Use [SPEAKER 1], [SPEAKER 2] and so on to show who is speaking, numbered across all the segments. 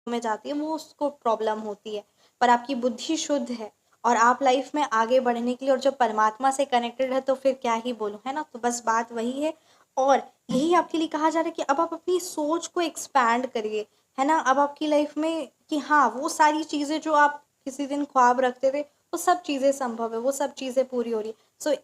[SPEAKER 1] में जाती है वो उसको प्रॉब्लम होती है। पर आपकी बुद्धि शुद्ध है और आप लाइफ में आगे बढ़ने के लिए और जब परमात्मा से कनेक्टेड है तो फिर क्या ही बोलूं, है ना। तो बस बात वही है और यही आपके लिए कहा जा रहा है कि अब आप अपनी सोच को एक्सपैंड करिए, है ना। अब आपकी लाइफ में कि हाँ वो सारी चीज़ें जो आप किसी दिन ख्वाब रखते थे वो सब चीज़ें संभव है, वो सब चीज़ें पूरी हो रही है। सो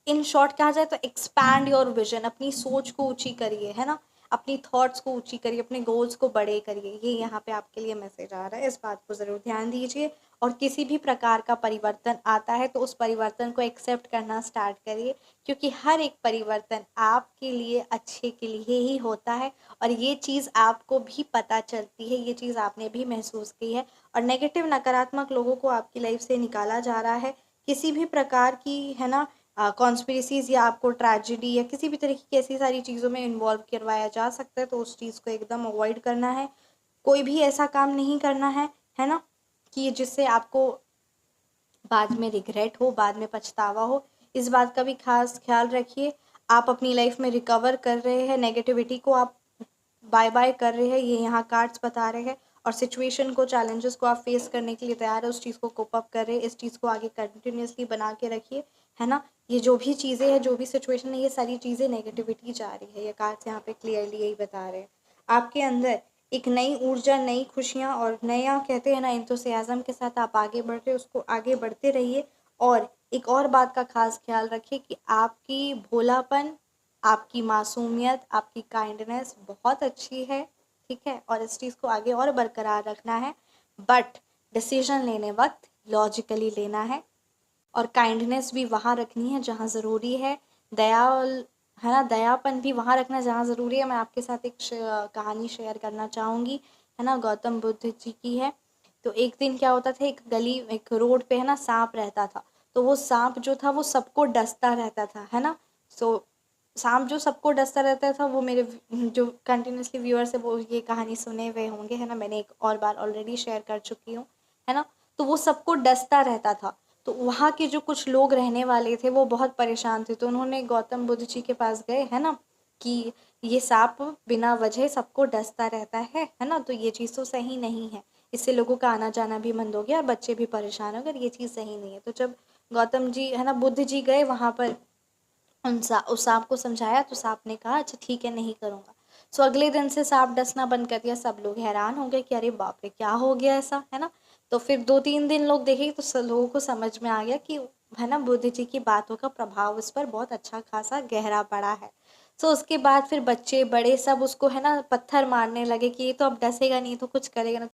[SPEAKER 1] इन शॉर्ट कहा जाए तो एक्सपैंड योर विजन, अपनी सोच को ऊंची करिए, है ना। अपनी थॉट्स को ऊंची करिए, अपने गोल्स को बड़े करिए। ये यहाँ पे आपके लिए मैसेज आ रहा है, इस बात को ज़रूर ध्यान दीजिए। और किसी भी प्रकार का परिवर्तन आता है तो उस परिवर्तन को एक्सेप्ट करना स्टार्ट करिए, क्योंकि हर एक परिवर्तन आपके लिए अच्छे के लिए ही होता है। और ये चीज़ आपको भी पता चलती है, ये चीज़ आपने भी महसूस की है। और नेगेटिव नकारात्मक लोगों को आपकी लाइफ से निकाला जा रहा है। किसी भी प्रकार की, है ना, कॉन्स्पिरेसीज या आपको ट्रेजेडी या किसी भी तरीके की ऐसी सारी चीज़ों में इन्वॉल्व करवाया जा सकता है तो उस चीज़ को एकदम अवॉइड करना है। कोई भी ऐसा काम नहीं करना है ना, कि जिससे आपको बाद में रिग्रेट हो, बाद में पछतावा हो। इस बात का भी खास ख्याल रखिए। आप अपनी लाइफ में रिकवर कर रहे हैं, नेगेटिविटी को आप बाय बाय कर रहे हैं, ये यहाँ कार्ड्स बता रहे हैं। और सिचुएशन को, चैलेंजेस को आप फेस करने के लिए तैयार है, उस चीज़ को कोप अप कर रहे हैं। इस चीज़ को आगे कंटिन्यूसली बना के रखिए, है ना। ये जो भी चीज़ें हैं, जो भी सिचुएशन है, ये सारी चीज़ें नेगेटिविटी जा रही है, ये कार्ड्स यहाँ पे क्लियरली यही बता रहे हैं। आपके अंदर एक नई ऊर्जा, नई खुशियाँ और नया, कहते हैं ना, एंथुसियाज्म के साथ आप आगे बढ़ रहे हो, उसको आगे बढ़ते रहिए। और एक और बात का खास ख्याल रखिए कि आपकी भोलापन, आपकी मासूमियत, आपकी काइंडनेस बहुत अच्छी है, ठीक है। और इस चीज़ को आगे और बरकरार रखना है, बट डिसीजन लेने वक्त लॉजिकली लेना है। और काइंडनेस भी वहाँ रखनी है जहाँ ज़रूरी है, दया, है ना, दयापन भी वहाँ रखना जहाँ ज़रूरी है। मैं आपके साथ एक कहानी शेयर करना चाहूँगी, है ना, गौतम बुद्ध जी की है। तो एक दिन क्या होता था, एक गली, एक रोड पे, है ना, सांप रहता था। तो वो सांप जो था वो सबको डसता रहता था, है ना। सो सांप जो सबको डसता रहता था, वो मेरे जो कंटिन्यूसली व्यूअर्स है वो ये कहानी सुने हुए होंगे, है ना। मैंने एक और बार ऑलरेडी शेयर कर चुकी हूँ, है ना। तो वो सबको डसता रहता था। तो वहाँ के जो कुछ लोग रहने वाले थे वो बहुत परेशान थे, तो उन्होंने गौतम बुद्ध जी के पास गए, है ना, कि ये सांप बिना वजह सबको डसता रहता है ना, तो ये चीज़ तो सही नहीं है, इससे लोगों का आना जाना भी बंद हो गया और बच्चे भी परेशान हो गए, ये चीज़ सही नहीं है। तो जब गौतम जी, है ना, बुद्ध जी गए वहाँ पर, उस सांप को समझाया तो सांप ने कहा अच्छा ठीक है, नहीं करूँगा। सो अगले दिन से सांप डसना बंद कर दिया। सब लोग हैरान हो गए कि अरे बाप रे, क्या हो गया ऐसा, है ना। तो फिर 2-3 दिन लोग देखे तो लोगों को समझ में आ गया कि, है ना, बुद्ध जी की बातों का प्रभाव उस पर बहुत अच्छा खासा गहरा पड़ा है। सो उसके बाद फिर बच्चे बड़े सब उसको, है ना, पत्थर मारने लगे कि ये तो अब डसेगा नहीं, तो कुछ करेगा ना।